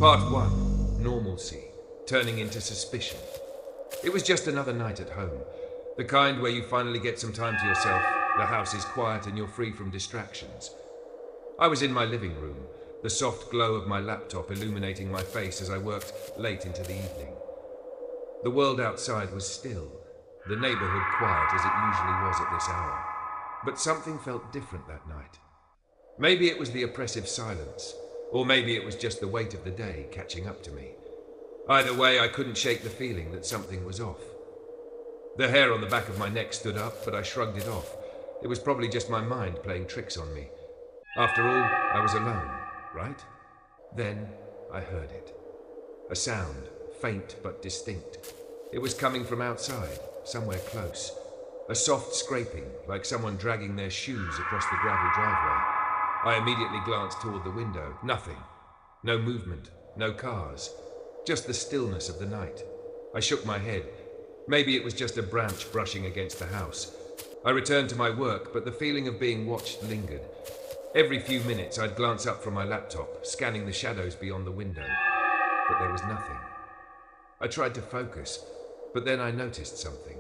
Part 1. Normalcy. Turning into suspicion. It was just another night at home. The kind where you finally get some time to yourself, the house is quiet and you're free from distractions. I was in my living room, the soft glow of my laptop illuminating my face as I worked late into the evening. The world outside was still, the neighborhood quiet as it usually was at this hour. But something felt different that night. Maybe it was the oppressive silence, or maybe it was just the weight of the day catching up to me. Either way, I couldn't shake the feeling that something was off. The hair on the back of my neck stood up, but I shrugged it off. It was probably just my mind playing tricks on me. After all, I was alone, right? Then I heard it. A sound, faint but distinct. It was coming from outside, somewhere close. A soft scraping, like someone dragging their shoes across the gravel driveway. I immediately glanced toward the window. Nothing. No movement, no cars. Just the stillness of the night. I shook my head. Maybe it was just a branch brushing against the house. I returned to my work, but the feeling of being watched lingered. Every few minutes I'd glance up from my laptop, scanning the shadows beyond the window. But there was nothing. I tried to focus, but then I noticed something.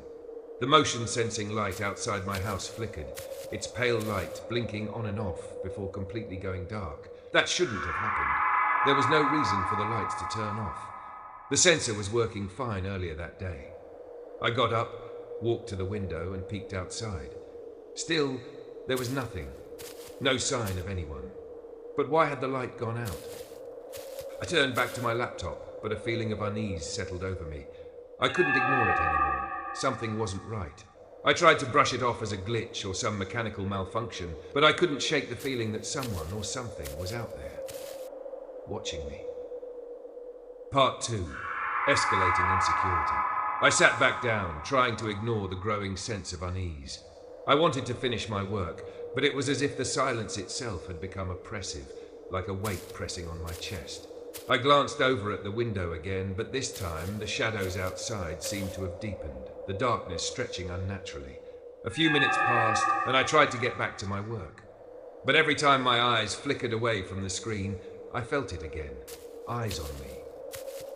The motion-sensing light outside my house flickered, its pale light blinking on and off before completely going dark. That shouldn't have happened. There was no reason for the lights to turn off. The sensor was working fine earlier that day. I got up, walked to the window and peeked outside. Still, there was nothing. No sign of anyone. But why had the light gone out? I turned back to my laptop, but a feeling of unease settled over me. I couldn't ignore it anymore. Something wasn't right. I tried to brush it off as a glitch or some mechanical malfunction, but I couldn't shake the feeling that someone or something was out there, watching me. Part 2. Escalating insecurity. I sat back down, trying to ignore the growing sense of unease. I wanted to finish my work, but it was as if the silence itself had become oppressive, like a weight pressing on my chest. I glanced over at the window again, but this time the shadows outside seemed to have deepened, the darkness stretching unnaturally. A few minutes passed, and I tried to get back to my work. But every time my eyes flickered away from the screen, I felt it again, eyes on me.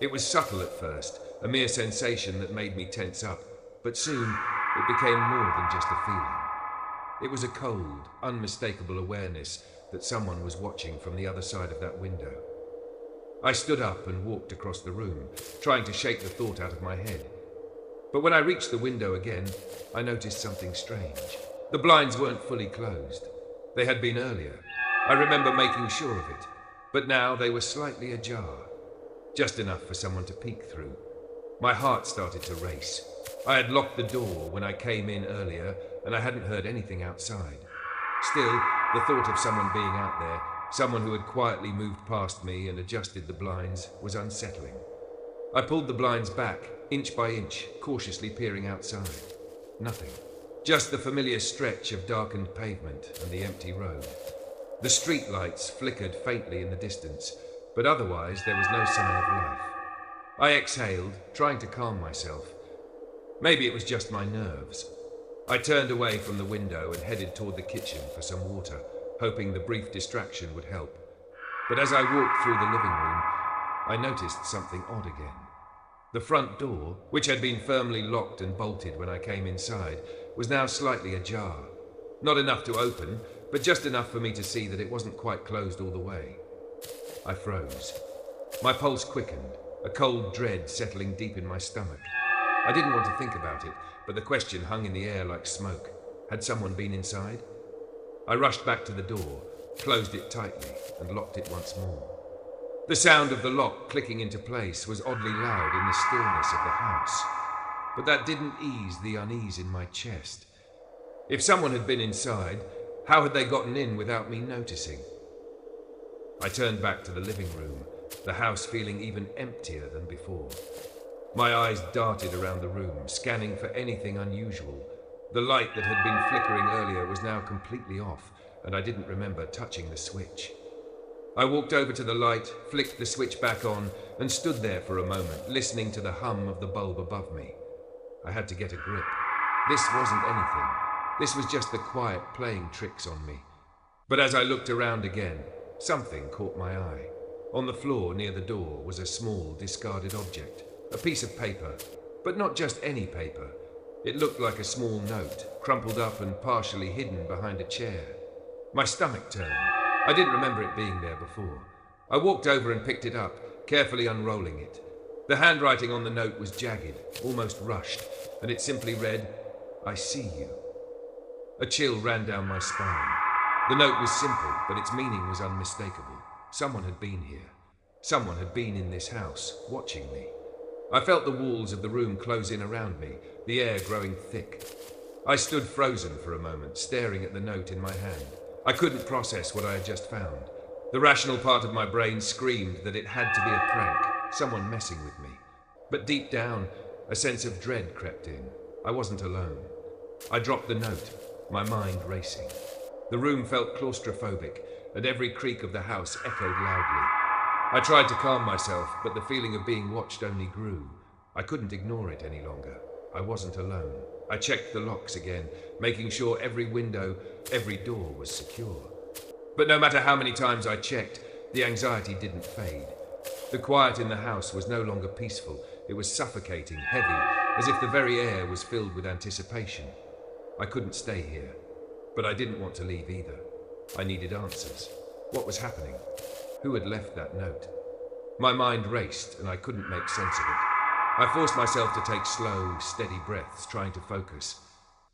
It was subtle at first, a mere sensation that made me tense up, but soon it became more than just a feeling. It was a cold, unmistakable awareness that someone was watching from the other side of that window. I stood up and walked across the room, trying to shake the thought out of my head. But when I reached the window again, I noticed something strange. The blinds weren't fully closed. They had been earlier. I remember making sure of it, but now they were slightly ajar, just enough for someone to peek through. My heart started to race. I had locked the door when I came in earlier, and I hadn't heard anything outside. Still, the thought of someone being out there, someone who had quietly moved past me and adjusted the blinds, was unsettling. I pulled the blinds back, inch by inch, cautiously peering outside. Nothing. Just the familiar stretch of darkened pavement and the empty road. The street lights flickered faintly in the distance, but otherwise there was no sign of life. I exhaled, trying to calm myself. Maybe it was just my nerves. I turned away from the window and headed toward the kitchen for some water, hoping the brief distraction would help. But as I walked through the living room, I noticed something odd again. The front door, which had been firmly locked and bolted when I came inside, was now slightly ajar. Not enough to open, but just enough for me to see that it wasn't quite closed all the way. I froze. My pulse quickened, a cold dread settling deep in my stomach. I didn't want to think about it, but the question hung in the air like smoke. Had someone been inside? I rushed back to the door, closed it tightly, and locked it once more. The sound of the lock clicking into place was oddly loud in the stillness of the house, but that didn't ease the unease in my chest. If someone had been inside, how had they gotten in without me noticing? I turned back to the living room, the house feeling even emptier than before. My eyes darted around the room, scanning for anything unusual. The light that had been flickering earlier was now completely off, and I didn't remember touching the switch. I walked over to the light, flicked the switch back on, and stood there for a moment, listening to the hum of the bulb above me. I had to get a grip. This wasn't anything. This was just the quiet playing tricks on me. But as I looked around again, something caught my eye. On the floor near the door was a small, discarded object, a piece of paper, but not just any paper. It looked like a small note, crumpled up and partially hidden behind a chair. My stomach turned. I didn't remember it being there before. I walked over and picked it up, carefully unrolling it. The handwriting on the note was jagged, almost rushed, and it simply read, "I see you." A chill ran down my spine. The note was simple, but its meaning was unmistakable. Someone had been here. Someone had been in this house, watching me. I felt the walls of the room close in around me, the air growing thick. I stood frozen for a moment, staring at the note in my hand. I couldn't process what I had just found. The rational part of my brain screamed that it had to be a prank, someone messing with me. But deep down, a sense of dread crept in. I wasn't alone. I dropped the note, my mind racing. The room felt claustrophobic, and every creak of the house echoed loudly. I tried to calm myself, but the feeling of being watched only grew. I couldn't ignore it any longer. I wasn't alone. I checked the locks again, making sure every window, every door was secure. But no matter how many times I checked, the anxiety didn't fade. The quiet in the house was no longer peaceful. It was suffocating, heavy, as if the very air was filled with anticipation. I couldn't stay here, but I didn't want to leave either. I needed answers. What was happening? Who had left that note? My mind raced, and I couldn't make sense of it. I forced myself to take slow, steady breaths, trying to focus.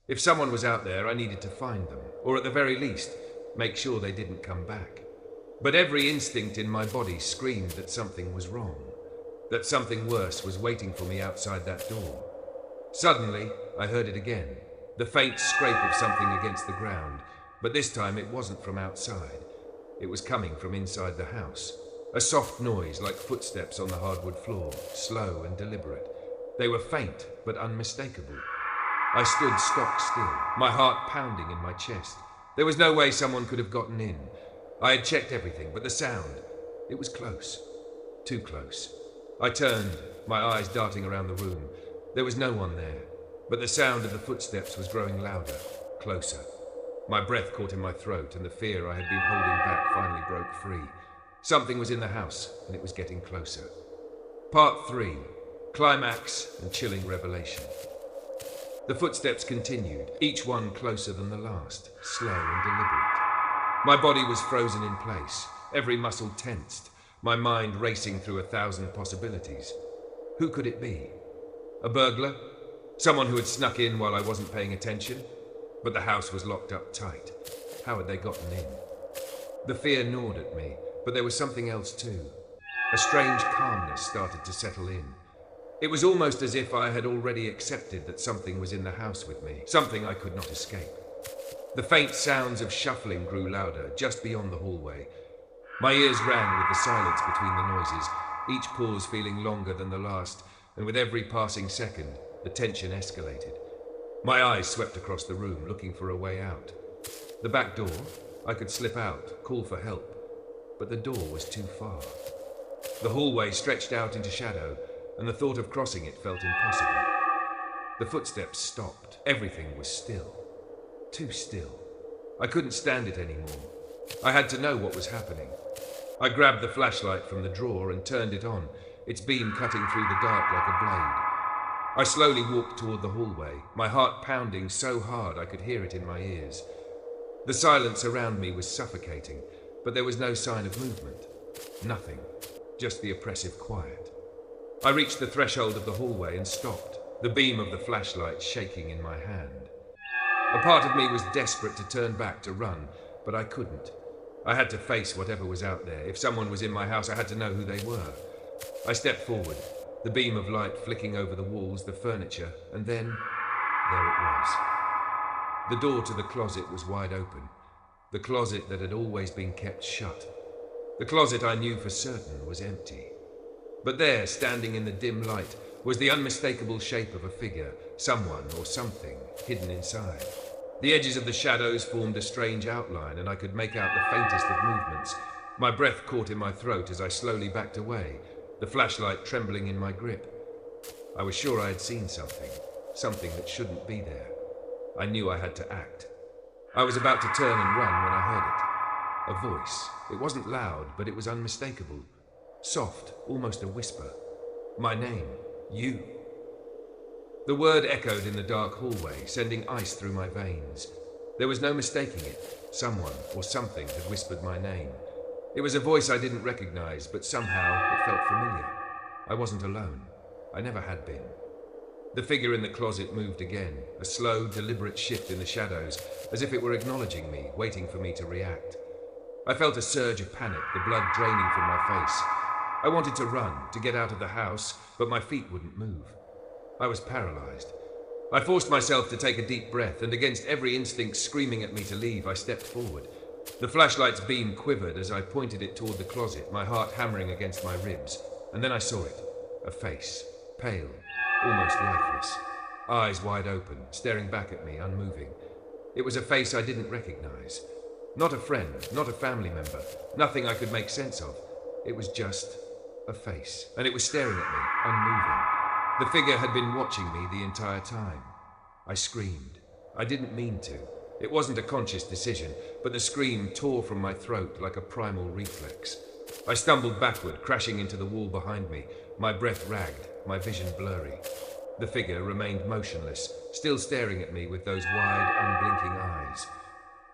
If someone was out there, I needed to find them, or at the very least, make sure they didn't come back. But every instinct in my body screamed that something was wrong, that something worse was waiting for me outside that door. Suddenly, I heard it again, the faint scrape of something against the ground, but this time it wasn't from outside. It was coming from inside the house. A soft noise like footsteps on the hardwood floor, slow and deliberate. They were faint, but unmistakable. I stood stock still, my heart pounding in my chest. There was no way someone could have gotten in. I had checked everything, but the sound, it was close. Too close. I turned, my eyes darting around the room. There was no one there, but the sound of the footsteps was growing louder, closer. My breath caught in my throat, and the fear I had been holding back finally broke free. Something was in the house, and it was getting closer. Part 3. Climax and chilling revelation. The footsteps continued, each one closer than the last, slow and deliberate. My body was frozen in place, every muscle tensed, my mind racing through 1,000 possibilities. Who could it be? A burglar? Someone who had snuck in while I wasn't paying attention? But the house was locked up tight. How had they gotten in? The fear gnawed at me, but there was something else too. A strange calmness started to settle in. It was almost as if I had already accepted that something was in the house with me, something I could not escape. The faint sounds of shuffling grew louder, just beyond the hallway. My ears rang with the silence between the noises, each pause feeling longer than the last, and with every passing second, the tension escalated. My eyes swept across the room, looking for a way out. The back door, I could slip out, call for help, but the door was too far. The hallway stretched out into shadow, and the thought of crossing it felt impossible. The footsteps stopped. Everything was still. Too still. I couldn't stand it anymore. I had to know what was happening. I grabbed the flashlight from the drawer and turned it on, its beam cutting through the dark like a blade. I slowly walked toward the hallway, my heart pounding so hard I could hear it in my ears. The silence around me was suffocating, but there was no sign of movement. Nothing. Just the oppressive quiet. I reached the threshold of the hallway and stopped, the beam of the flashlight shaking in my hand. A part of me was desperate to turn back to run, but I couldn't. I had to face whatever was out there. If someone was in my house, I had to know who they were. I stepped forward, the beam of light flicking over the walls, the furniture, and then there it was. The door to the closet was wide open, the closet that had always been kept shut. The closet I knew for certain was empty. But there, standing in the dim light, was the unmistakable shape of a figure, someone or something hidden inside. The edges of the shadows formed a strange outline, and I could make out the faintest of movements. My breath caught in my throat as I slowly backed away, the flashlight trembling in my grip. I was sure I had seen something that shouldn't be there. I knew I had to act. I was about to turn and run when I heard it. A voice. It wasn't loud, but it was unmistakable. Soft, almost a whisper. My name. You. The word echoed in the dark hallway, sending ice through my veins. There was no mistaking it. Someone or something had whispered my name. It was a voice I didn't recognize, but somehow it felt familiar. I wasn't alone. I never had been. The figure in the closet moved again, a slow, deliberate shift in the shadows, as if it were acknowledging me, waiting for me to react. I felt a surge of panic, the blood draining from my face. I wanted to run, to get out of the house, but my feet wouldn't move. I was paralyzed. I forced myself to take a deep breath, and against every instinct screaming at me to leave, I stepped forward. The flashlight's beam quivered as I pointed it toward the closet, my heart hammering against my ribs. And then I saw it. A face. Pale. Almost lifeless. Eyes wide open, staring back at me, unmoving. It was a face I didn't recognize. Not a friend, not a family member. Nothing I could make sense of. It was just a face. And it was staring at me, unmoving. The figure had been watching me the entire time. I screamed. I didn't mean to. It wasn't a conscious decision, but the scream tore from my throat like a primal reflex. I stumbled backward, crashing into the wall behind me, my breath ragged, my vision blurry. The figure remained motionless, still staring at me with those wide, unblinking eyes.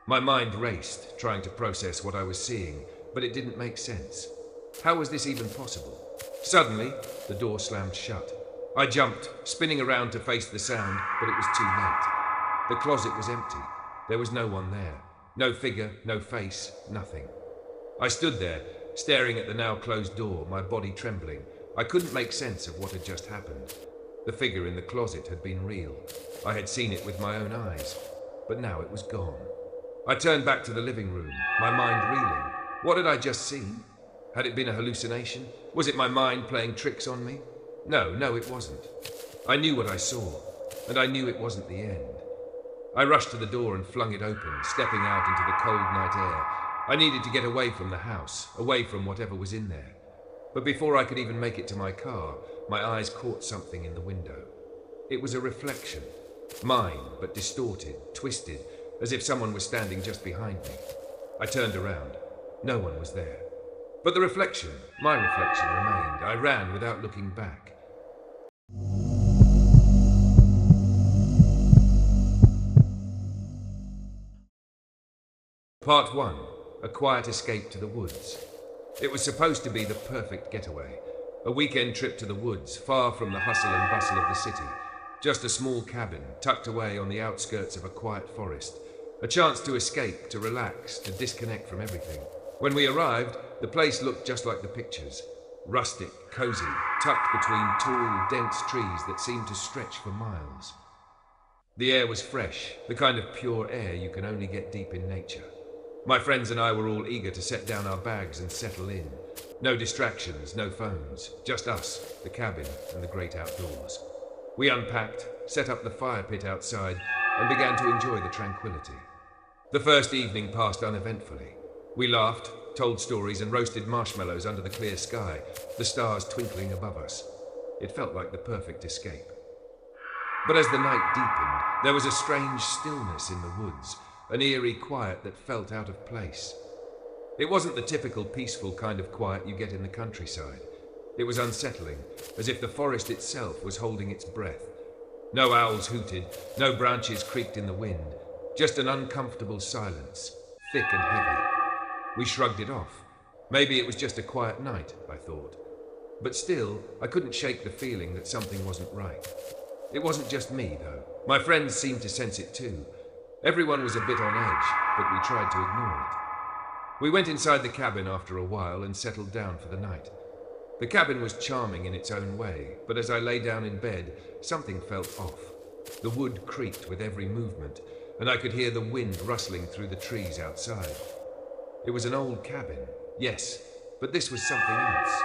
My mind raced, trying to process what I was seeing, but it didn't make sense. How was this even possible? Suddenly, the door slammed shut. I jumped, spinning around to face the sound, but it was too late. The closet was empty. There was no one there. No figure, no face, nothing. I stood there, staring at the now closed door, my body trembling. I couldn't make sense of what had just happened. The figure in the closet had been real. I had seen it with my own eyes, but now it was gone. I turned back to the living room, my mind reeling. What had I just seen? Had it been a hallucination? Was it my mind playing tricks on me? No, it wasn't. I knew what I saw, and I knew it wasn't the end. I rushed to the door and flung it open, stepping out into the cold night air. I needed to get away from the house, away from whatever was in there. But before I could even make it to my car, my eyes caught something in the window. It was a reflection. Mine, but distorted, twisted, as if someone was standing just behind me. I turned around. No one was there. But the reflection, my reflection, remained. I ran without looking back. Part 1. A quiet escape to the woods. It was supposed to be the perfect getaway. A weekend trip to the woods, far from the hustle and bustle of the city. Just a small cabin, tucked away on the outskirts of a quiet forest. A chance to escape, to relax, to disconnect from everything. When we arrived, the place looked just like the pictures. Rustic, cozy, tucked between tall, dense trees that seemed to stretch for miles. The air was fresh, the kind of pure air you can only get deep in nature. My friends and I were all eager to set down our bags and settle in. No distractions, no phones, just us, the cabin, and the great outdoors. We unpacked, set up the fire pit outside, and began to enjoy the tranquility. The first evening passed uneventfully. We laughed, told stories, and roasted marshmallows under the clear sky, the stars twinkling above us. It felt like the perfect escape. But as the night deepened, there was a strange stillness in the woods, an eerie quiet that felt out of place. It wasn't the typical peaceful kind of quiet you get in the countryside. It was unsettling, as if the forest itself was holding its breath. No owls hooted, no branches creaked in the wind, just an uncomfortable silence, thick and heavy. We shrugged it off. Maybe it was just a quiet night, I thought. But still, I couldn't shake the feeling that something wasn't right. It wasn't just me, though. My friends seemed to sense it too. Everyone was a bit on edge, but we tried to ignore it. We went inside the cabin after a while and settled down for the night. The cabin was charming in its own way, but as I lay down in bed, something felt off. The wood creaked with every movement, and I could hear the wind rustling through the trees outside. It was an old cabin, yes, but this was something else.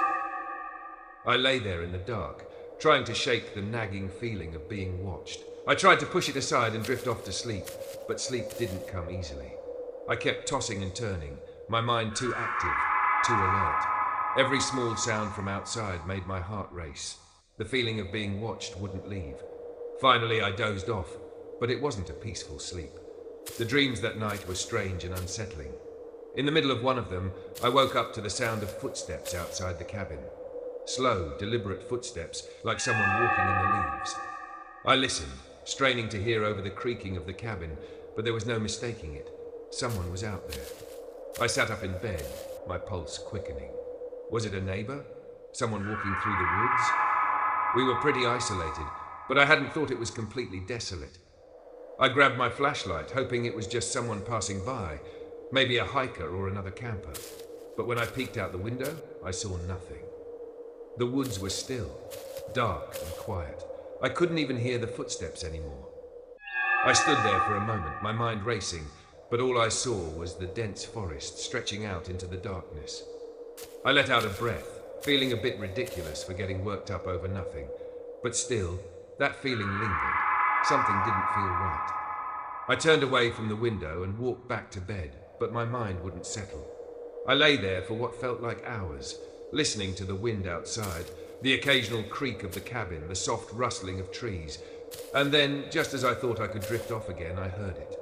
I lay there in the dark, trying to shake the nagging feeling of being watched. I tried to push it aside and drift off to sleep, but sleep didn't come easily. I kept tossing and turning, my mind too active, too alert. Every small sound from outside made my heart race. The feeling of being watched wouldn't leave. Finally, I dozed off, but it wasn't a peaceful sleep. The dreams that night were strange and unsettling. In the middle of one of them, I woke up to the sound of footsteps outside the cabin. Slow, deliberate footsteps, like someone walking in the leaves. I listened, straining to hear over the creaking of the cabin, but there was no mistaking it. Someone was out there. I sat up in bed, my pulse quickening. Was it a neighbor? Someone walking through the woods? We were pretty isolated, but I hadn't thought it was completely desolate. I grabbed my flashlight, hoping it was just someone passing by, maybe a hiker or another camper. But when I peeked out the window, I saw nothing. The woods were still, dark and quiet. I couldn't even hear the footsteps anymore. I stood there for a moment, my mind racing, but all I saw was the dense forest stretching out into the darkness. I let out a breath, feeling a bit ridiculous for getting worked up over nothing. But still, that feeling lingered. Something didn't feel right. I turned away from the window and walked back to bed, but my mind wouldn't settle. I lay there for what felt like hours, listening to the wind outside, the occasional creak of the cabin, the soft rustling of trees. And then, just as I thought I could drift off again, I heard it.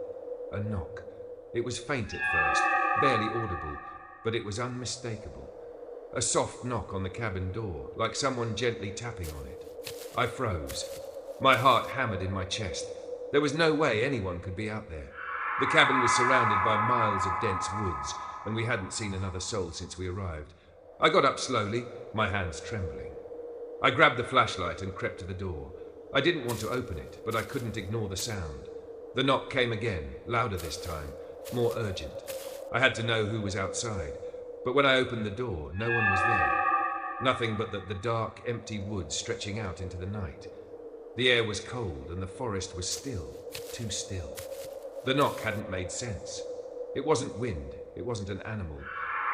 A knock. It was faint at first, barely audible, but it was unmistakable. A soft knock on the cabin door, like someone gently tapping on it. I froze. My heart hammered in my chest. There was no way anyone could be out there. The cabin was surrounded by miles of dense woods, and we hadn't seen another soul since we arrived. I got up slowly, my hands trembling. I grabbed the flashlight and crept to the door. I didn't want to open it, but I couldn't ignore the sound. The knock came again, louder this time, more urgent. I had to know who was outside, but when I opened the door, no one was there. Nothing but the dark, empty woods stretching out into the night. The air was cold and the forest was still, too still. The knock hadn't made sense. It wasn't wind, it wasn't an animal.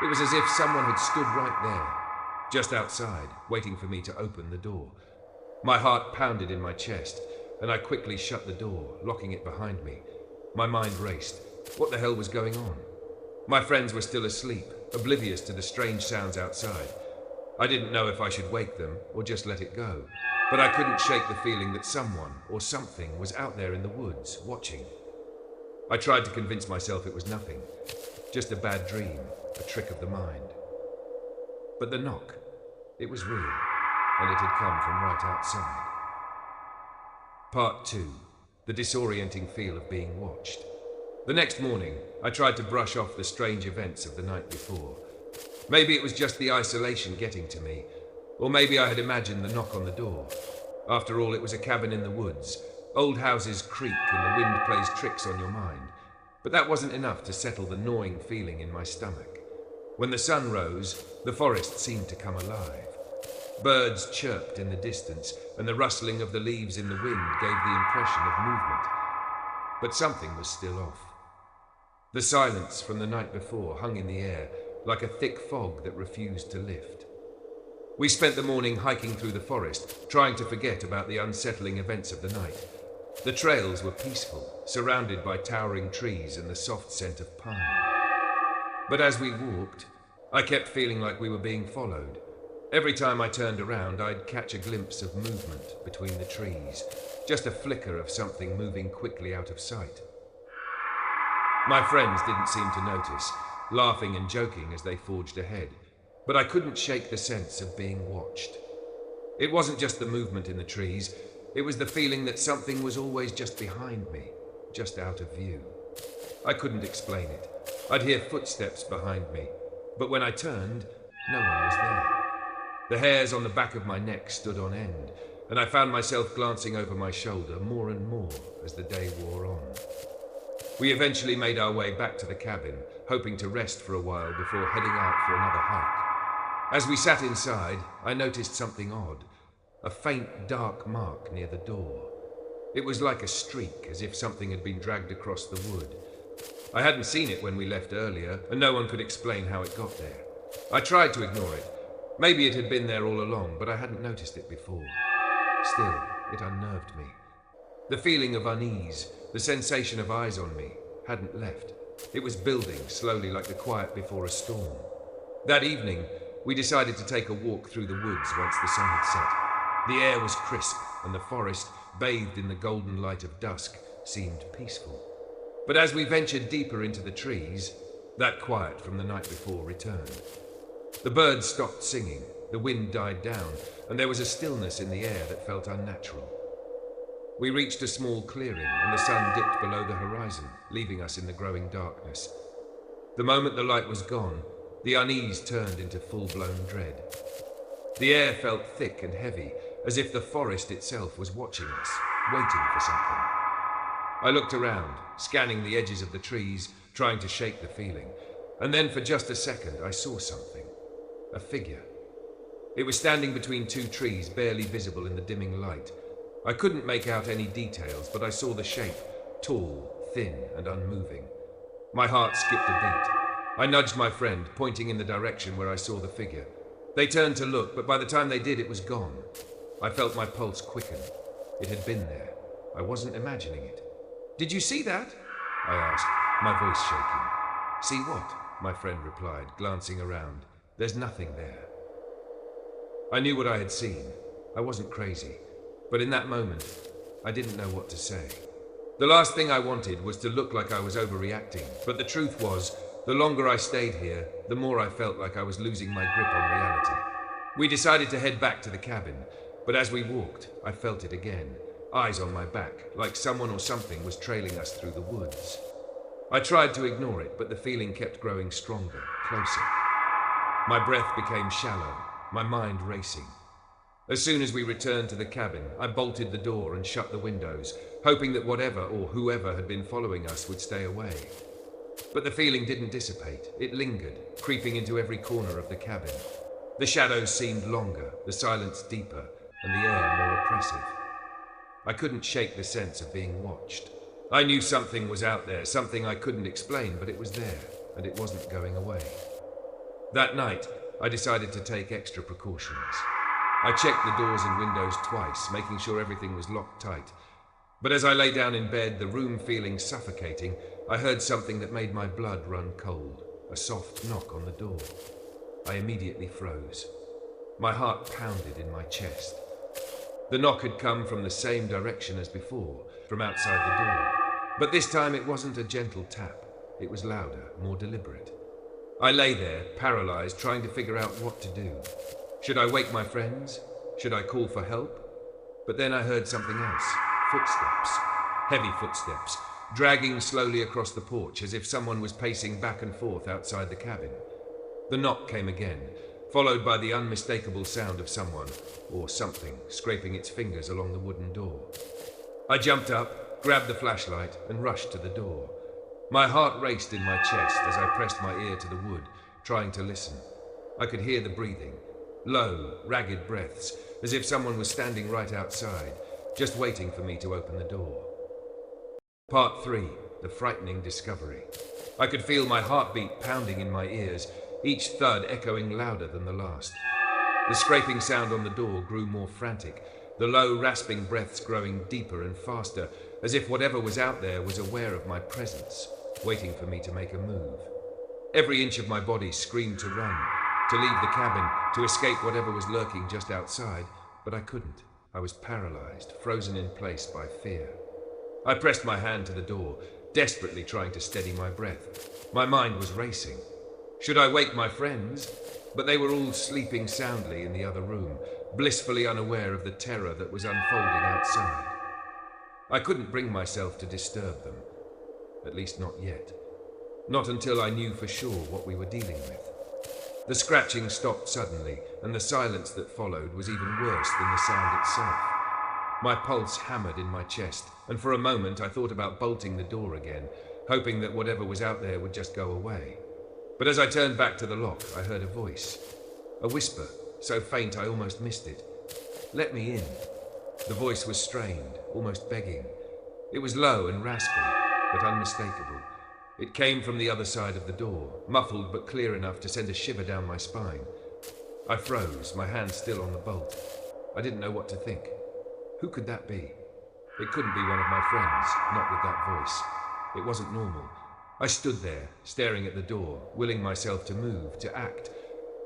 It was as if someone had stood right there, just outside, waiting for me to open the door. My heart pounded in my chest, and I quickly shut the door, locking it behind me. My mind raced. What the hell was going on? My friends were still asleep, oblivious to the strange sounds outside. I didn't know if I should wake them or just let it go, but I couldn't shake the feeling that someone or something was out there in the woods, watching. I tried to convince myself it was nothing, just a bad dream, a trick of the mind. But the knock, it was real, and it had come from right outside. Part 2. The disorienting feel of being watched. The next morning, I tried to brush off the strange events of the night before. Maybe it was just the isolation getting to me, or maybe I had imagined the knock on the door. After all, it was a cabin in the woods. Old houses creak and the wind plays tricks on your mind. But that wasn't enough to settle the gnawing feeling in my stomach. When the sun rose, the forest seemed to come alive. Birds chirped in the distance, and the rustling of the leaves in the wind gave the impression of movement. But something was still off. The silence from the night before hung in the air, like a thick fog that refused to lift. We spent the morning hiking through the forest, trying to forget about the unsettling events of the night. The trails were peaceful, surrounded by towering trees and the soft scent of pine. But as we walked, I kept feeling like we were being followed. Every time I turned around, I'd catch a glimpse of movement between the trees, just a flicker of something moving quickly out of sight. My friends didn't seem to notice, laughing and joking as they forged ahead, but I couldn't shake the sense of being watched. It wasn't just the movement in the trees, it was the feeling that something was always just behind me, just out of view. I couldn't explain it. I'd hear footsteps behind me, but when I turned, no one was there. The hairs on the back of my neck stood on end, and I found myself glancing over my shoulder more and more as the day wore on. We eventually made our way back to the cabin, hoping to rest for a while before heading out for another hike. As we sat inside, I noticed something odd, a faint dark mark near the door. It was like a streak, as if something had been dragged across the wood. I hadn't seen it when we left earlier, and no one could explain how it got there. I tried to ignore it. Maybe it had been there all along, but I hadn't noticed it before. Still, it unnerved me. The feeling of unease, the sensation of eyes on me, hadn't left. It was building slowly like the quiet before a storm. That evening, we decided to take a walk through the woods once the sun had set. The air was crisp, and the forest, bathed in the golden light of dusk, seemed peaceful. But as we ventured deeper into the trees, That quiet from the night before returned. The birds stopped singing, the wind died down, and there was a stillness in the air that felt unnatural. We reached a small clearing, and the sun dipped below the horizon, leaving us in the growing darkness. The moment the light was gone, the unease turned into full-blown dread. The air felt thick and heavy, as if the forest itself was watching us, waiting for something. I looked around, scanning the edges of the trees, trying to shake the feeling, and then for just a second I saw something. A figure. It was standing between two trees, barely visible in the dimming light. I couldn't make out any details, but I saw the shape, tall, thin, and unmoving. My heart skipped a beat. I nudged my friend, pointing in the direction where I saw the figure. They turned to look, but by the time they did, it was gone. I felt my pulse quicken. It had been there. I wasn't imagining it. "Did you see that?" I asked, my voice shaking. "See what?" my friend replied, glancing around. "There's nothing there." I knew what I had seen. I wasn't crazy. But in that moment, I didn't know what to say. The last thing I wanted was to look like I was overreacting, but the truth was, the longer I stayed here, the more I felt like I was losing my grip on reality. We decided to head back to the cabin, but as we walked, I felt it again, eyes on my back, like someone or something was trailing us through the woods. I tried to ignore it, but the feeling kept growing stronger, closer. My breath became shallow, my mind racing. As soon as we returned to the cabin, I bolted the door and shut the windows, hoping that whatever or whoever had been following us would stay away. But the feeling didn't dissipate. It lingered, creeping into every corner of the cabin. The shadows seemed longer, the silence deeper, and the air more oppressive. I couldn't shake the sense of being watched. I knew something was out there, something I couldn't explain, but it was there, and it wasn't going away. That night, I decided to take extra precautions. I checked the doors and windows twice, making sure everything was locked tight. But as I lay down in bed, the room feeling suffocating, I heard something that made my blood run cold, a soft knock on the door. I immediately froze. My heart pounded in my chest. The knock had come from the same direction as before, from outside the door. But this time it wasn't a gentle tap. It was louder, more deliberate. I lay there, paralyzed, trying to figure out what to do. Should I wake my friends? Should I call for help? But then I heard something else. Footsteps. Heavy footsteps, dragging slowly across the porch as if someone was pacing back and forth outside the cabin. The knock came again, followed by the unmistakable sound of someone, or something, scraping its fingers along the wooden door. I jumped up, grabbed the flashlight, and rushed to the door. My heart raced in my chest as I pressed my ear to the wood, trying to listen. I could hear the breathing. Low, ragged breaths, as if someone was standing right outside, just waiting for me to open the door. Part 3, the frightening discovery. I could feel my heartbeat pounding in my ears, each thud echoing louder than the last. The scraping sound on the door grew more frantic, the low, rasping breaths growing deeper and faster, as if whatever was out there was aware of my presence, waiting for me to make a move. Every inch of my body screamed to run, to leave the cabin, to escape whatever was lurking just outside, but I couldn't. I was paralyzed, frozen in place by fear. I pressed my hand to the door, desperately trying to steady my breath. My mind was racing. Should I wake my friends? But they were all sleeping soundly in the other room, blissfully unaware of the terror that was unfolding outside. I couldn't bring myself to disturb them. At least not yet. Not until I knew for sure what we were dealing with. The scratching stopped suddenly, and the silence that followed was even worse than the sound itself. My pulse hammered in my chest, and for a moment I thought about bolting the door again, hoping that whatever was out there would just go away. But as I turned back to the lock, I heard a voice. A whisper, so faint I almost missed it. "Let me in." The voice was strained, almost begging. It was low and raspy, but unmistakable. It came from the other side of the door, muffled but clear enough to send a shiver down my spine. I froze, my hand still on the bolt. I didn't know what to think. Who could that be? It couldn't be one of my friends, not with that voice. It wasn't normal. I stood there, staring at the door, willing myself to move, to act.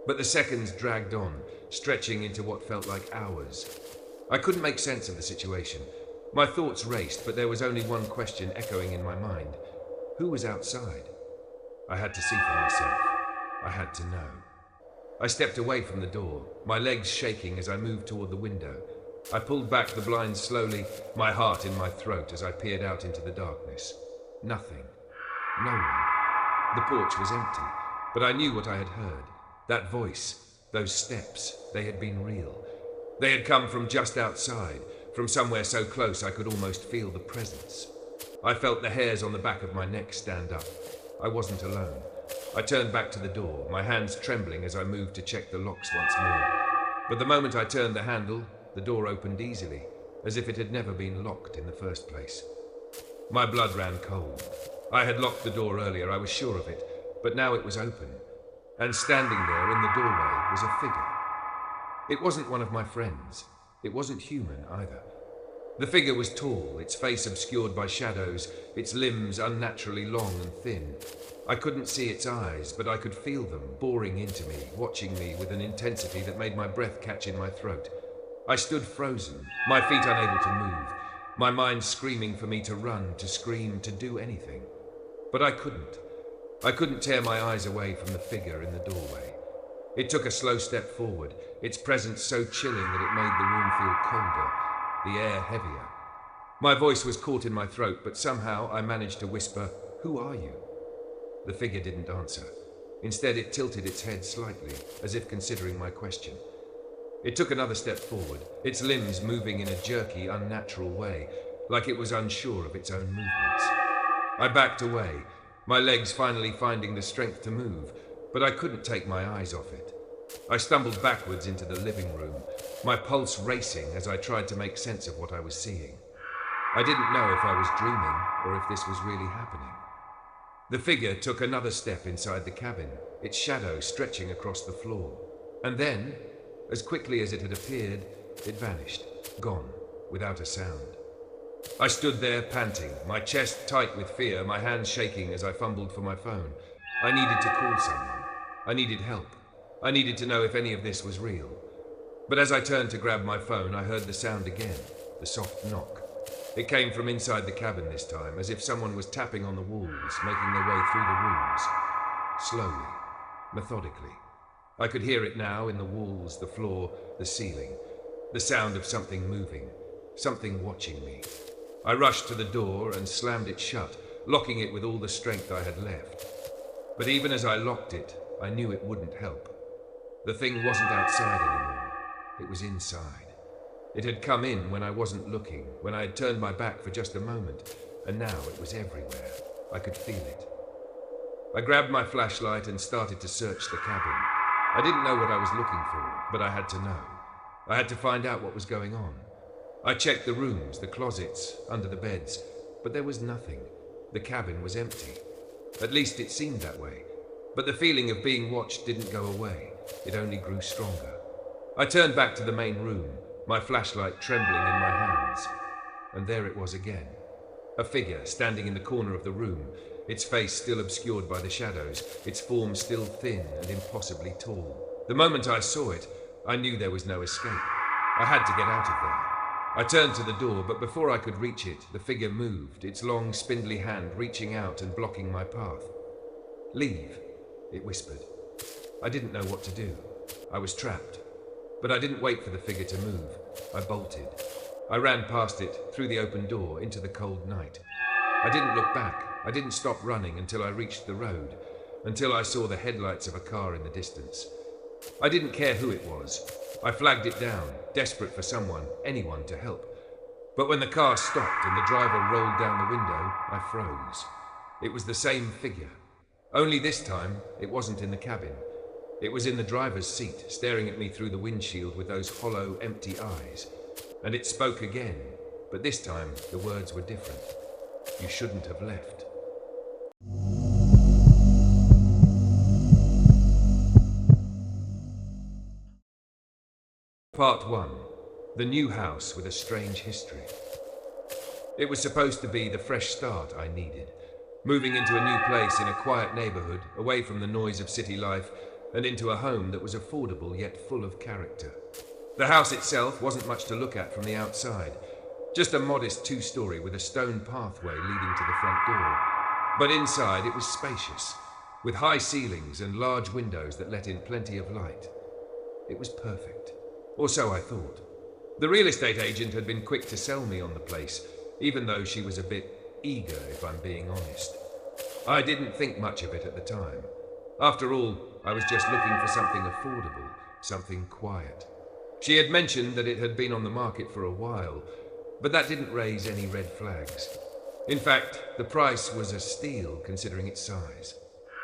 But the seconds dragged on, stretching into what felt like hours. I couldn't make sense of the situation. My thoughts raced, but there was only one question echoing in my mind. Who was outside? I had to see for myself. I had to know. I stepped away from the door, my legs shaking as I moved toward the window. I pulled back the blinds slowly, my heart in my throat as I peered out into the darkness. Nothing. No one. The porch was empty, but I knew what I had heard. That voice, those steps, they had been real. They had come from just outside, from somewhere so close I could almost feel the presence. I felt the hairs on the back of my neck stand up. I wasn't alone. I turned back to the door, my hands trembling as I moved to check the locks once more. But the moment I turned the handle, the door opened easily, as if it had never been locked in the first place. My blood ran cold. I had locked the door earlier, I was sure of it, but now it was open, and standing there in the doorway was a figure. It wasn't one of my friends. It wasn't human either. The figure was tall, its face obscured by shadows, its limbs unnaturally long and thin. I couldn't see its eyes, but I could feel them boring into me, watching me with an intensity that made my breath catch in my throat. I stood frozen, my feet unable to move, my mind screaming for me to run, to scream, to do anything. But I couldn't. I couldn't tear my eyes away from the figure in the doorway. It took a slow step forward, its presence so chilling that it made the room feel colder, the air heavier. My voice was caught in my throat, but somehow I managed to whisper, "Who are you?" The figure didn't answer. Instead, it tilted its head slightly, as if considering my question. It took another step forward, its limbs moving in a jerky, unnatural way, like it was unsure of its own movements. I backed away, my legs finally finding the strength to move, but I couldn't take my eyes off it. I stumbled backwards into the living room, my pulse racing as I tried to make sense of what I was seeing. I didn't know if I was dreaming or if this was really happening. The figure took another step inside the cabin, its shadow stretching across the floor. And then, as quickly as it had appeared, it vanished, gone, without a sound. I stood there panting, my chest tight with fear, my hands shaking as I fumbled for my phone. I needed to call someone. I needed help. I needed to know if any of this was real. But as I turned to grab my phone, I heard the sound again, the soft knock. It came from inside the cabin this time, as if someone was tapping on the walls, making their way through the rooms. Slowly, methodically. I could hear it now in the walls, the floor, the ceiling. The sound of something moving, something watching me. I rushed to the door and slammed it shut, locking it with all the strength I had left. But even as I locked it, I knew it wouldn't help. The thing wasn't outside anymore. It was inside. It had come in when I wasn't looking, when I had turned my back for just a moment, and now it was everywhere. I could feel it. I grabbed my flashlight and started to search the cabin. I didn't know what I was looking for, but I had to know. I had to find out what was going on. I checked the rooms, the closets, under the beds, but there was nothing. The cabin was empty. At least it seemed that way. But the feeling of being watched didn't go away. It only grew stronger. I turned back to the main room, my flashlight trembling in my hands. And there it was again. A figure standing in the corner of the room, its face still obscured by the shadows, its form still thin and impossibly tall. The moment I saw it, I knew there was no escape. I had to get out of there. I turned to the door, but before I could reach it, the figure moved, its long, spindly hand reaching out and blocking my path. "Leave," it whispered. I didn't know what to do. I was trapped. But I didn't wait for the figure to move. I bolted. I ran past it, through the open door, into the cold night. I didn't look back. I didn't stop running until I reached the road, until I saw the headlights of a car in the distance. I didn't care who it was. I flagged it down, desperate for someone, anyone to help. But when the car stopped and the driver rolled down the window, I froze. It was the same figure. Only this time, it wasn't in the cabin. It was in the driver's seat, staring at me through the windshield with those hollow, empty eyes. And it spoke again, but this time the words were different. "You shouldn't have left." Part 1. The new house with a strange history. It was supposed to be the fresh start I needed. Moving into a new place in a quiet neighborhood, away from the noise of city life, and into a home that was affordable yet full of character. The house itself wasn't much to look at from the outside. Just a modest 2-story with a stone pathway leading to the front door. But inside it was spacious. with high ceilings and large windows that let in plenty of light. It was perfect, or so I thought. The real estate agent had been quick to sell me on the place, even though she was a bit eager, if I'm being honest. I didn't think much of it at the time. After all, I was just looking for something affordable, something quiet. She had mentioned that it had been on the market for a while, but that didn't raise any red flags. In fact, the price was a steal considering its size.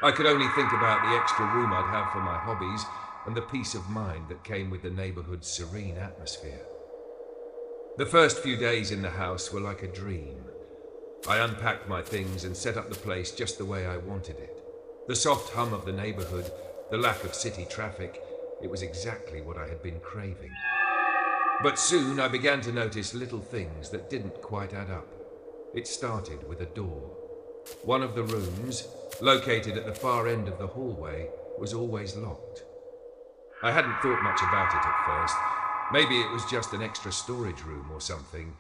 I could only think about the extra room I'd have for my hobbies and the peace of mind that came with the neighborhood's serene atmosphere. The first few days in the house were like a dream. I unpacked my things and set up the place just the way I wanted it. The soft hum of the neighborhood, the lack of city traffic, it was exactly what I had been craving. But soon I began to notice little things that didn't quite add up. It started with a door. One of the rooms, located at the far end of the hallway, was always locked. I hadn't thought much about it at first. Maybe it was just an extra storage room or something.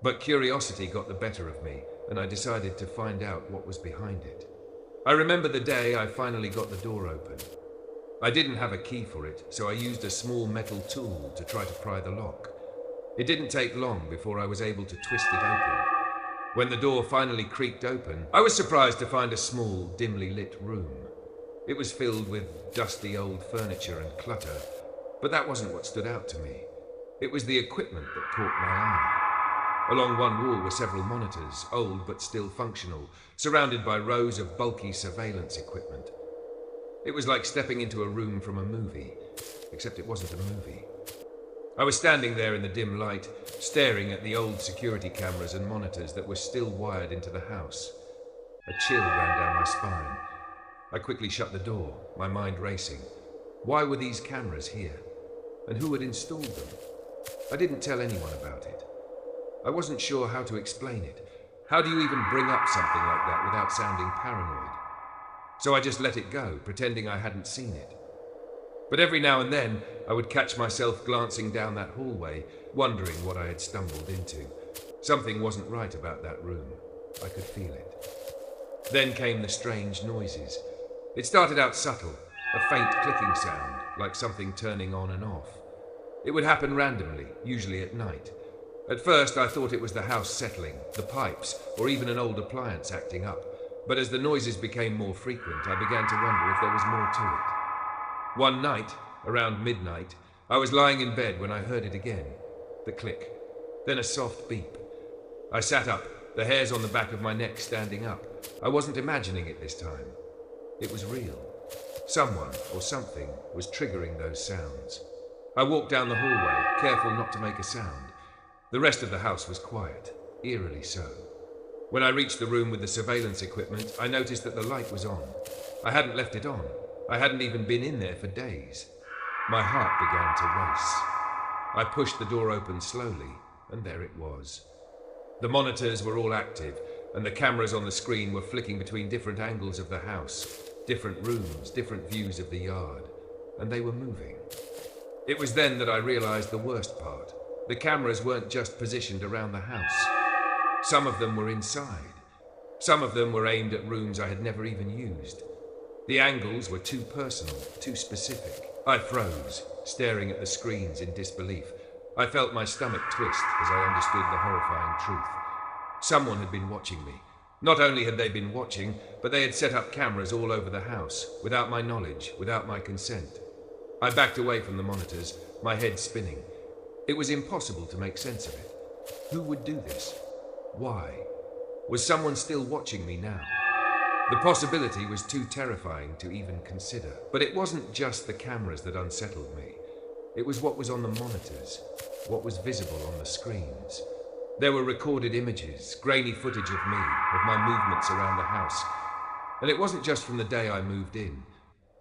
But curiosity got the better of me, and I decided to find out what was behind it. I remember the day I finally got the door open. I didn't have a key for it, so I used a small metal tool to try to pry the lock. It didn't take long before I was able to twist it open. When the door finally creaked open, I was surprised to find a small, dimly lit room. It was filled with dusty old furniture and clutter, but that wasn't what stood out to me. It was the equipment that caught my eye. Along one wall were several monitors, old but still functional, surrounded by rows of bulky surveillance equipment. It was like stepping into a room from a movie, except it wasn't a movie. I was standing there in the dim light, staring at the old security cameras and monitors that were still wired into the house. A chill ran down my spine. I quickly shut the door, my mind racing. Why were these cameras here? And who had installed them? I didn't tell anyone about it. I wasn't sure how to explain it. How do you even bring up something like that without sounding paranoid? So I just let it go, pretending I hadn't seen it. But every now and then, I would catch myself glancing down that hallway, wondering what I had stumbled into. Something wasn't right about that room. I could feel it. Then came the strange noises. It started out subtle, a faint clicking sound, like something turning on and off. It would happen randomly, usually at night. At first, I thought it was the house settling, the pipes, or even an old appliance acting up. But as the noises became more frequent, I began to wonder if there was more to it. One night, around midnight, I was lying in bed when I heard it again. The click, then a soft beep. I sat up, the hairs on the back of my neck standing up. I wasn't imagining it this time. It was real. Someone or something was triggering those sounds. I walked down the hallway, careful not to make a sound. The rest of the house was quiet, eerily so. When I reached the room with the surveillance equipment, I noticed that the light was on. I hadn't left it on. I hadn't even been in there for days. My heart began to race. I pushed the door open slowly, and there it was. The monitors were all active, and the cameras on the screen were flicking between different angles of the house, different rooms, different views of the yard, and they were moving. It was then that I realized the worst part. The cameras weren't just positioned around the house. Some of them were inside. Some of them were aimed at rooms I had never even used. The angles were too personal, too specific. I froze, staring at the screens in disbelief. I felt my stomach twist as I understood the horrifying truth. Someone had been watching me. Not only had they been watching, but they had set up cameras all over the house, without my knowledge, without my consent. I backed away from the monitors, my head spinning. It was impossible to make sense of it. Who would do this? Why? Was someone still watching me now? The possibility was too terrifying to even consider. But it wasn't just the cameras that unsettled me. It was what was on the monitors, what was visible on the screens. There were recorded images, grainy footage of me, of my movements around the house. And it wasn't just from the day I moved in.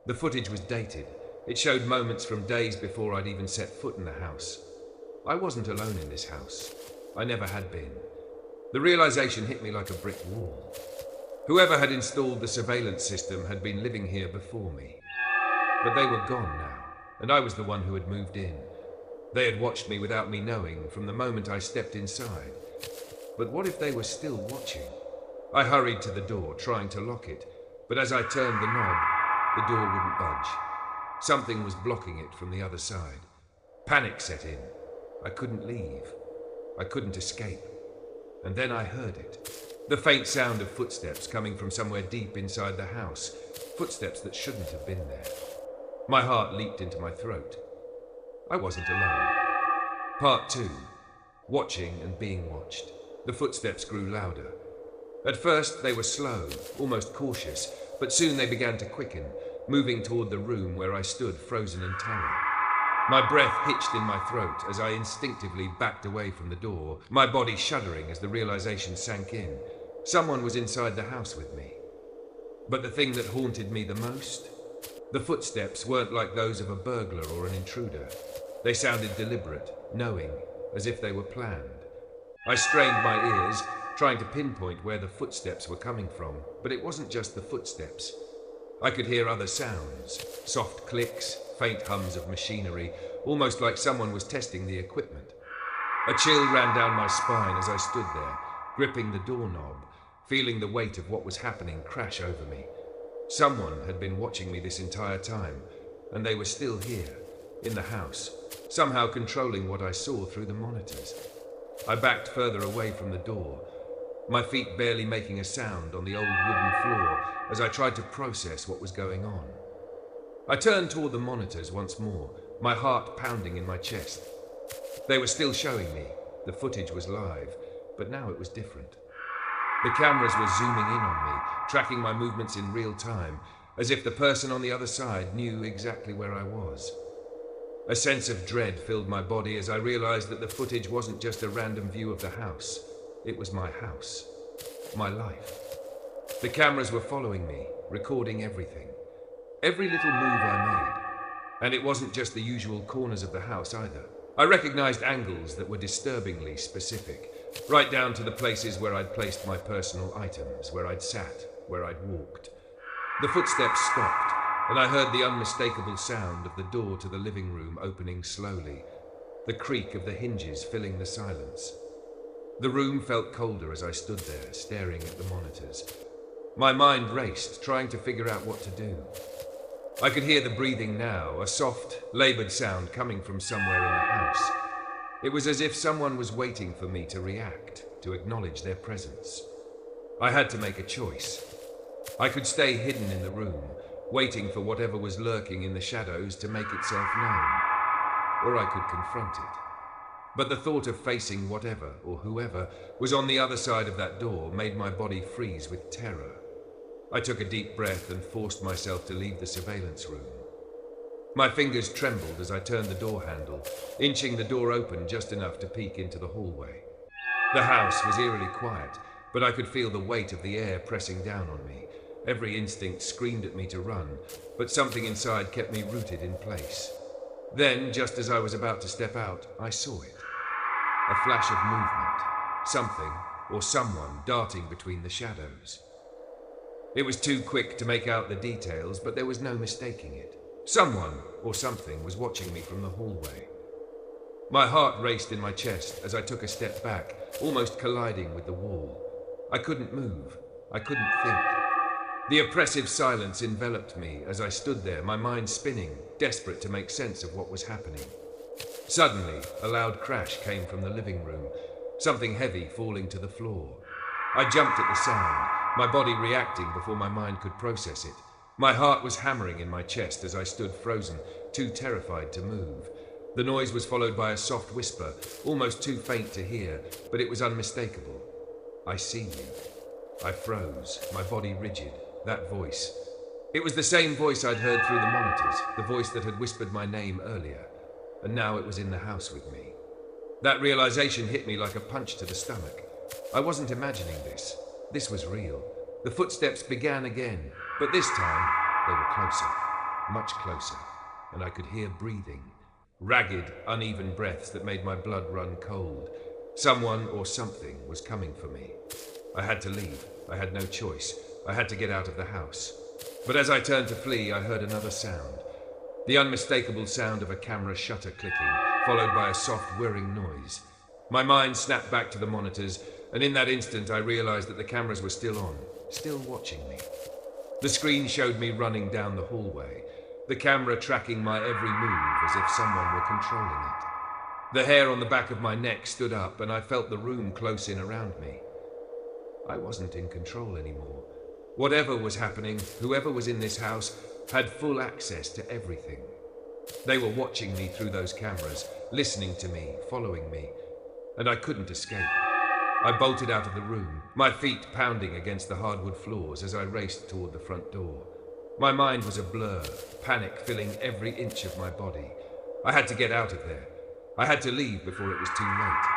The footage was dated. It showed moments from days before I'd even set foot in the house. I wasn't alone in this house. I never had been. The realization hit me like a brick wall. Whoever had installed the surveillance system had been living here before me. But they were gone now, and I was the one who had moved in. They had watched me without me knowing from the moment I stepped inside. But what if they were still watching? I hurried to the door, trying to lock it. But as I turned the knob, the door wouldn't budge. Something was blocking it from the other side. Panic set in. I couldn't leave. I couldn't escape. And then I heard it. The faint sound of footsteps coming from somewhere deep inside the house. Footsteps that shouldn't have been there. My heart leaped into my throat. I wasn't alone. Part 2. Watching and being watched. The footsteps grew louder. At first they were slow, almost cautious, but soon they began to quicken, moving toward the room where I stood frozen in terror. My breath hitched in my throat as I instinctively backed away from the door, my body shuddering as the realization sank in. Someone was inside the house with me. But the thing that haunted me the most? The footsteps weren't like those of a burglar or an intruder. They sounded deliberate, knowing, as if they were planned. I strained my ears, trying to pinpoint where the footsteps were coming from, but it wasn't just the footsteps. I could hear other sounds, soft clicks, faint hums of machinery, almost like someone was testing the equipment. A chill ran down my spine as I stood there, gripping the doorknob, feeling the weight of what was happening crash over me. Someone had been watching me this entire time, and they were still here, in the house, somehow controlling what I saw through the monitors. I backed further away from the door, my feet barely making a sound on the old wooden floor as I tried to process what was going on. I turned toward the monitors once more, my heart pounding in my chest. They were still showing me. The footage was live, but now it was different. The cameras were zooming in on me, tracking my movements in real time, as if the person on the other side knew exactly where I was. A sense of dread filled my body as I realized that the footage wasn't just a random view of the house. It was my house. My life. The cameras were following me, recording everything. Every little move I made. And it wasn't just the usual corners of the house either. I recognized angles that were disturbingly specific, right down to the places where I'd placed my personal items, where I'd sat, where I'd walked. The footsteps stopped, and I heard the unmistakable sound of the door to the living room opening slowly, the creak of the hinges filling the silence. The room felt colder as I stood there, staring at the monitors. My mind raced, trying to figure out what to do. I could hear the breathing now, a soft, labored sound coming from somewhere in the house. It was as if someone was waiting for me to react, to acknowledge their presence. I had to make a choice. I could stay hidden in the room, waiting for whatever was lurking in the shadows to make itself known. Or I could confront it. But the thought of facing whatever, or whoever, was on the other side of that door made my body freeze with terror. I took a deep breath and forced myself to leave the surveillance room. My fingers trembled as I turned the door handle, inching the door open just enough to peek into the hallway. The house was eerily quiet, but I could feel the weight of the air pressing down on me. Every instinct screamed at me to run, but something inside kept me rooted in place. Then, just as I was about to step out, I saw it. A flash of movement. Something, or someone, darting between the shadows. It was too quick to make out the details, but there was no mistaking it. Someone, or something, was watching me from the hallway. My heart raced in my chest as I took a step back, almost colliding with the wall. I couldn't move. I couldn't think. The oppressive silence enveloped me as I stood there, my mind spinning, desperate to make sense of what was happening. Suddenly, a loud crash came from the living room, something heavy falling to the floor. I jumped at the sound, my body reacting before my mind could process it. My heart was hammering in my chest as I stood frozen, too terrified to move. The noise was followed by a soft whisper, almost too faint to hear, but it was unmistakable. I see you. I froze, my body rigid. That voice. It was the same voice I'd heard through the monitors, the voice that had whispered my name earlier. And now it was in the house with me. That realization hit me like a punch to the stomach. I wasn't imagining this. This was real. The footsteps began again, but this time they were closer, much closer, and I could hear breathing. Ragged, uneven breaths that made my blood run cold. Someone or something was coming for me. I had to leave. I had no choice. I had to get out of the house. But as I turned to flee, I heard another sound. The unmistakable sound of a camera shutter clicking, followed by a soft whirring noise. My mind snapped back to the monitors, and in that instant I realized that the cameras were still on, still watching me. The screen showed me running down the hallway, the camera tracking my every move as if someone were controlling it. The hair on the back of my neck stood up and I felt the room close in around me. I wasn't in control anymore. Whatever was happening, whoever was in this house, had full access to everything. They were watching me through those cameras, listening to me, following me, and I couldn't escape. I bolted out of the room, my feet pounding against the hardwood floors as I raced toward the front door. My mind was a blur, panic filling every inch of my body. I had to get out of there. I had to leave before it was too late.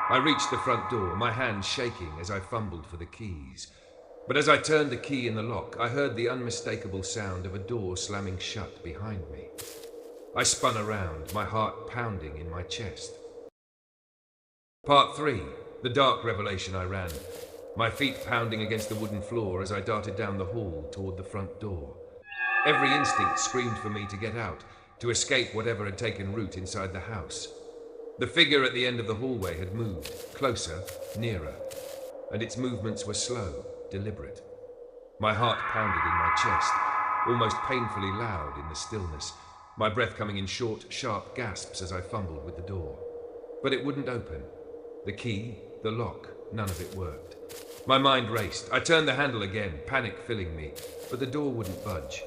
I reached the front door, my hands shaking as I fumbled for the keys. But as I turned the key in the lock, I heard the unmistakable sound of a door slamming shut behind me. I spun around, my heart pounding in my chest. Part 3. The dark revelation I ran, my feet pounding against the wooden floor as I darted down the hall toward the front door. Every instinct screamed for me to get out, to escape whatever had taken root inside the house. The figure at the end of the hallway had moved, closer, nearer, and its movements were slow, deliberate. My heart pounded in my chest, almost painfully loud in the stillness, my breath coming in short, sharp gasps as I fumbled with the door. But it wouldn't open. The key, the lock, none of it worked. My mind raced. I turned the handle again, panic filling me, but the door wouldn't budge.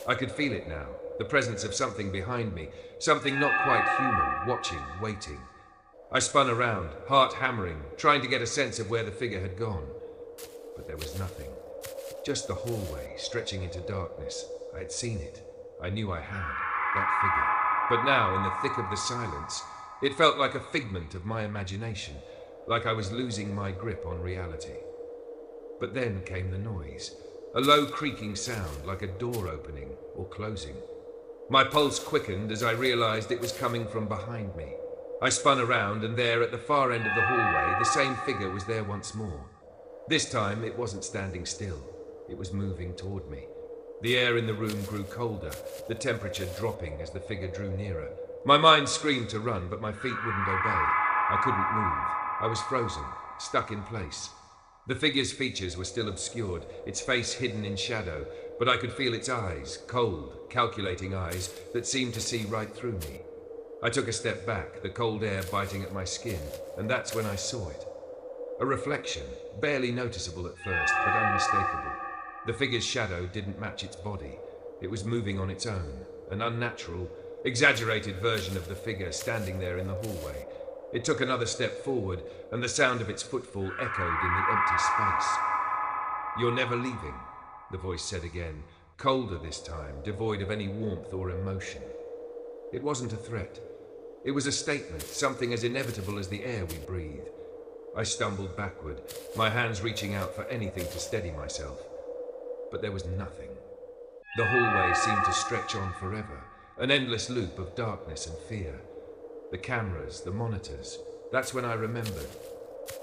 I could feel it now, the presence of something behind me, something not quite human, watching, waiting. I spun around, heart hammering, trying to get a sense of where the figure had gone. But there was nothing. Just the hallway, stretching into darkness. I had seen it. I knew I had, that figure. But now, in the thick of the silence, it felt like a figment of my imagination, like I was losing my grip on reality. But then came the noise, a low creaking sound like a door opening or closing. My pulse quickened as I realized it was coming from behind me. I spun around, and there at the far end of the hallway, the same figure was there once more. This time it wasn't standing still. It was moving toward me. The air in the room grew colder, the temperature dropping as the figure drew nearer. My mind screamed to run, but my feet wouldn't obey. I couldn't move. I was frozen, stuck in place. The figure's features were still obscured, its face hidden in shadow, but I could feel its eyes, cold, calculating eyes that seemed to see right through me. I took a step back, the cold air biting at my skin, and that's when I saw it. A reflection, barely noticeable at first, but unmistakable. The figure's shadow didn't match its body. It was moving on its own, an unnatural, exaggerated version of the figure standing there in the hallway. It took another step forward, and the sound of its footfall echoed in the empty space. "You're never leaving," the voice said again, colder this time, devoid of any warmth or emotion. It wasn't a threat. It was a statement, something as inevitable as the air we breathe. I stumbled backward, my hands reaching out for anything to steady myself. But there was nothing. The hallway seemed to stretch on forever, an endless loop of darkness and fear. The cameras, the monitors, that's when I remembered.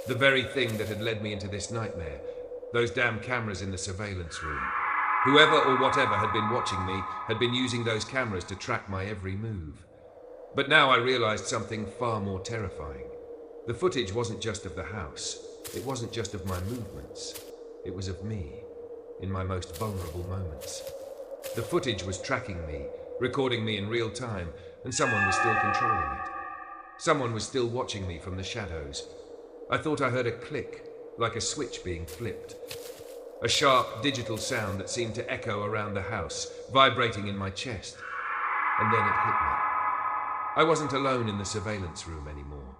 The very thing that had led me into this nightmare, those damn cameras in the surveillance room. Whoever or whatever had been watching me had been using those cameras to track my every move. But now I realized something far more terrifying. The footage wasn't just of the house. It wasn't just of my movements. It was of me, in my most vulnerable moments. The footage was tracking me, recording me in real time, and someone was still controlling it. Someone was still watching me from the shadows. I thought I heard a click, like a switch being flipped. A sharp digital sound that seemed to echo around the house, vibrating in my chest. And then it hit me. I wasn't alone in the surveillance room anymore.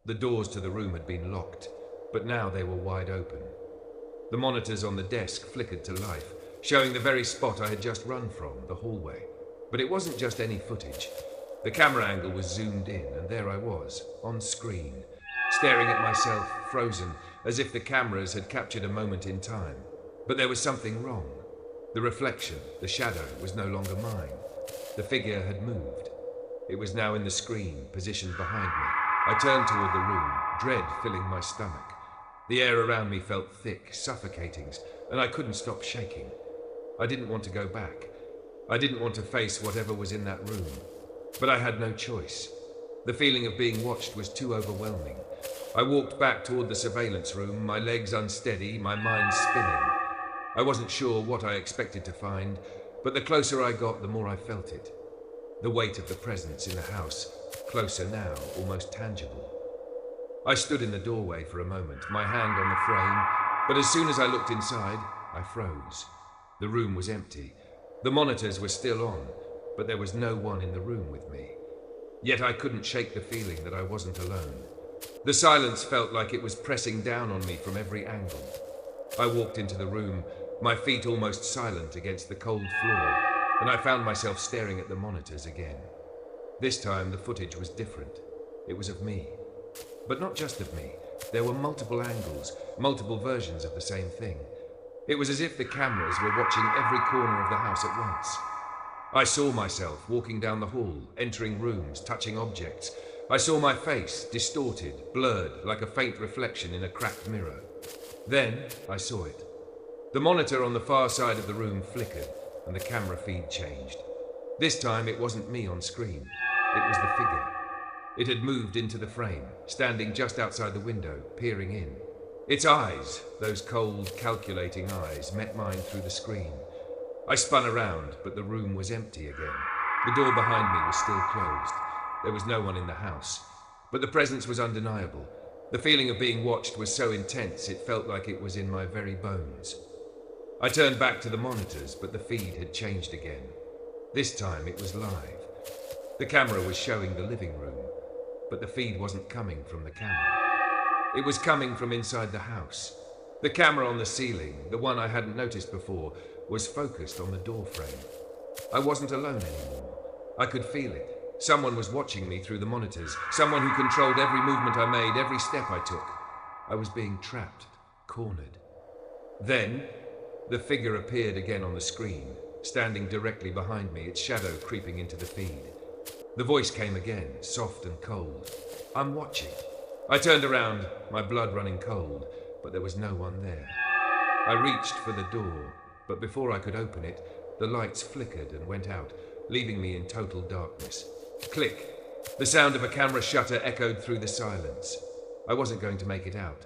The doors to the room had been locked, but now they were wide open. The monitors on the desk flickered to life, showing the very spot I had just run from, the hallway. But it wasn't just any footage. The camera angle was zoomed in, and there I was, on screen, staring at myself, frozen, as if the cameras had captured a moment in time. But there was something wrong. The reflection, the shadow, was no longer mine. The figure had moved. It was now in the screen, positioned behind me. I turned toward the room, dread filling my stomach. The air around me felt thick, suffocating, and I couldn't stop shaking. I didn't want to go back. I didn't want to face whatever was in that room. But I had no choice. The feeling of being watched was too overwhelming. I walked back toward the surveillance room, my legs unsteady, my mind spinning. I wasn't sure what I expected to find, but the closer I got, the more I felt it. The weight of the presence in the house, closer now, almost tangible. I stood in the doorway for a moment, my hand on the frame, but as soon as I looked inside, I froze. The room was empty. The monitors were still on, but there was no one in the room with me. Yet I couldn't shake the feeling that I wasn't alone. The silence felt like it was pressing down on me from every angle. I walked into the room, my feet almost silent against the cold floor, and I found myself staring at the monitors again. This time the footage was different. It was of me. But not just of me. There were multiple angles, multiple versions of the same thing. It was as if the cameras were watching every corner of the house at once. I saw myself walking down the hall, entering rooms, touching objects. I saw my face, distorted, blurred, like a faint reflection in a cracked mirror. Then I saw it. The monitor on the far side of the room flickered, and the camera feed changed. This time it wasn't me on screen. It was the figure. It had moved into the frame, standing just outside the window, peering in. Its eyes, those cold, calculating eyes, met mine through the screen. I spun around, but the room was empty again. The door behind me was still closed. There was no one in the house. But the presence was undeniable. The feeling of being watched was so intense it felt like it was in my very bones. I turned back to the monitors, but the feed had changed again. This time it was live. The camera was showing the living room, but the feed wasn't coming from the camera. It was coming from inside the house. The camera on the ceiling, the one I hadn't noticed before, was focused on the door frame. I wasn't alone anymore. I could feel it. Someone was watching me through the monitors, someone who controlled every movement I made, every step I took. I was being trapped, cornered. Then, the figure appeared again on the screen, standing directly behind me, its shadow creeping into the feed. The voice came again, soft and cold. "I'm watching." I turned around, my blood running cold, but there was no one there. I reached for the door, but before I could open it, the lights flickered and went out, leaving me in total darkness. Click. The sound of a camera shutter echoed through the silence. I wasn't going to make it out.